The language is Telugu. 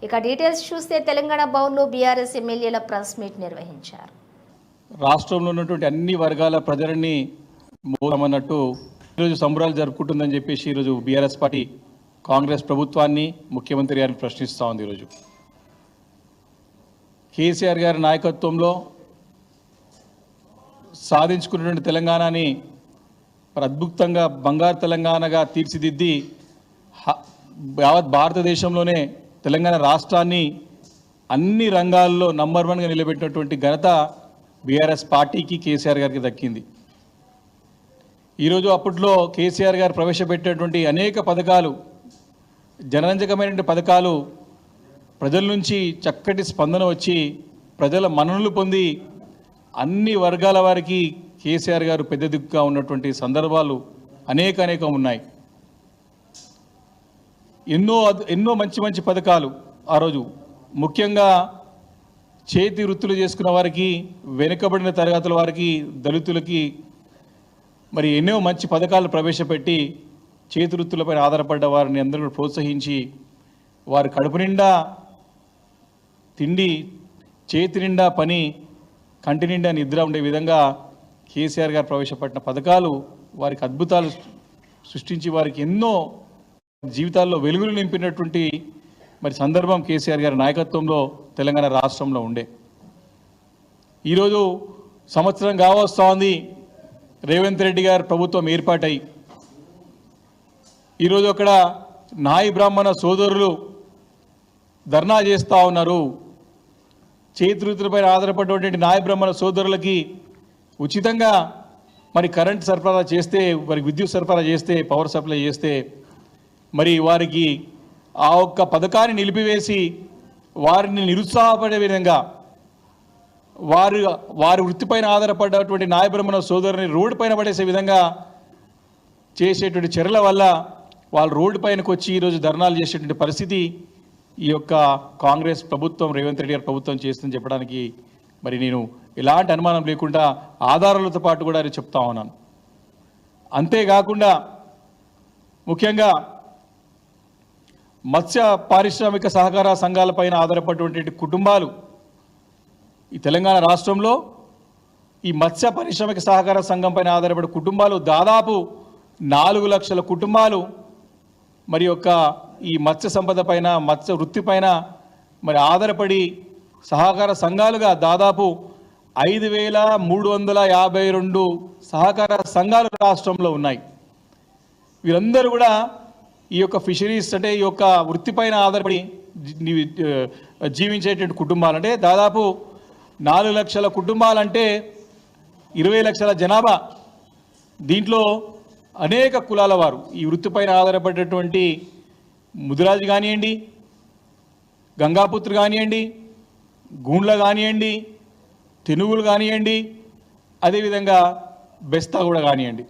ఇక డీటెయిల్స్ చూస్తే తెలంగాణ భవన్లో బీఆర్ఎస్ ఎమ్మెల్యేల ప్రెస్ మీట్ నిర్వహించారు. రాష్ట్రంలో ఉన్నటువంటి అన్ని వర్గాల ప్రజలని మోదమన్నట్టు ఈరోజు సంబరాలు జరుపుకుంటుందని చెప్పేసి ఈరోజు బీఆర్ఎస్ పార్టీ కాంగ్రెస్ ప్రభుత్వాన్ని ముఖ్యమంత్రి గారిని ప్రశ్నిస్తూ ఉంది. ఈరోజు కేసీఆర్ గారి నాయకత్వంలో సాధించుకున్నటువంటి తెలంగాణని అద్భుతంగా బంగారు తెలంగాణగా తీర్చిదిద్ది యావత్ భారతదేశంలోనే తెలంగాణ రాష్ట్రాన్ని అన్ని రంగాల్లో నంబర్ 1గా నిలబెట్టినటువంటి ఘనత బీఆర్ఎస్ పార్టీకి కేసీఆర్ గారికి దక్కింది. ఈరోజు అప్పట్లో కేసీఆర్ గారు ప్రవేశపెట్టినటువంటి అనేక పథకాలు, జనరంజకమైనటువంటి పథకాలు ప్రజల నుంచి చక్కటి స్పందన వచ్చి ప్రజల మన్ననలు పొంది అన్ని వర్గాల వారికి కేసీఆర్ గారు పెద్ద దిక్కుగా ఉన్నటువంటి సందర్భాలు అనేకం ఉన్నాయి. ఎన్నో మంచి పథకాలు ఆ రోజు ముఖ్యంగా చేతి వృత్తులు చేసుకున్న వారికి, వెనుకబడిన తరగతుల వారికి, దళితులకి మరి ఎన్నో మంచి పథకాలు ప్రవేశపెట్టి చేతి వృత్తులపై ఆధారపడ్డ వారిని అందరూ ప్రోత్సహించి వారి కడుపు నిండా తిండి, చేతి నిండా పని, కంటి నిండా నిద్ర ఉండే విధంగా కేసీఆర్ గారు ప్రవేశపెట్టిన పథకాలు వారికి అద్భుతాలు సృష్టించి వారికి ఎన్నో జీవితాల్లో వెలుగులు నింపినటువంటి మరి సందర్భం కేసీఆర్ గారి నాయకత్వంలో తెలంగాణ రాష్ట్రంలో ఉండే. ఈరోజు సంవత్సరం కావస్తా ఉంది రేవంత్ రెడ్డి గారి ప్రభుత్వం ఏర్పాటై. ఈరోజు అక్కడ నాయి బ్రాహ్మణ సోదరులు ధర్నా చేస్తూ ఉన్నారు. చేతి వృత్తులపై ఆధారపడినటువంటి నాయి బ్రాహ్మణ సోదరులకి ఉచితంగా మరి కరెంట్ సరఫరా చేస్తే, వారికి విద్యుత్ సరఫరా చేస్తే, పవర్ సప్లై చేస్తే మరి వారికి ఆ ఒక్క పథకాన్ని నిలిపివేసి వారిని నిరుత్సాహపడే విధంగా వారి వృత్తిపైన ఆధారపడ్డటువంటి నాయబ్రహ్మణ సోదరుని రోడ్డు పైన పడేసే విధంగా చేసేటువంటి చర్యల వల్ల వాళ్ళు రోడ్డు పైనకు వచ్చి ఈరోజు ధర్నాలు చేసేటువంటి పరిస్థితి ఈ యొక్క కాంగ్రెస్ ప్రభుత్వం, రేవంత్ రెడ్డి గారి ప్రభుత్వం చేస్తుందని చెప్పడానికి మరి నేను ఎలాంటి అనుమానం లేకుండా ఆధారాలతో పాటు కూడా అది చెప్తా ఉన్నాను. అంతేకాకుండా ముఖ్యంగా మత్స్య పారిశ్రామిక సహకార సంఘాలపైన ఆధారపడినటువంటి కుటుంబాలు ఈ తెలంగాణ రాష్ట్రంలో ఈ మత్స్య పారిశ్రామిక సహకార సంఘం పైన ఆధారపడే కుటుంబాలు దాదాపు 4 లక్షల కుటుంబాలు మరి యొక్క ఈ మత్స్య సంపద పైన, మత్స్య వృత్తి పైన మరి ఆధారపడి సహకార సంఘాలుగా దాదాపు 5,352 సహకార సంఘాలు రాష్ట్రంలో ఉన్నాయి. వీరందరూ కూడా ఈ యొక్క ఫిషరీస్ అంటే ఈ యొక్క వృత్తిపైన ఆధారపడి జీవించేటువంటి కుటుంబాలు. అంటే దాదాపు 4 లక్షల కుటుంబాలంటే 20 లక్షల జనాభా. దీంట్లో అనేక కులాల వారు ఈ వృత్తిపైన ఆధారపడేటువంటి ముదిరాజు కానివ్వండి, గంగాపుత్రు కానివ్వండి, గూండ్ల కానివ్వండి, తెనుగులు కానివ్వండి, అదేవిధంగా బెస్తా కూడా కానివ్వండి.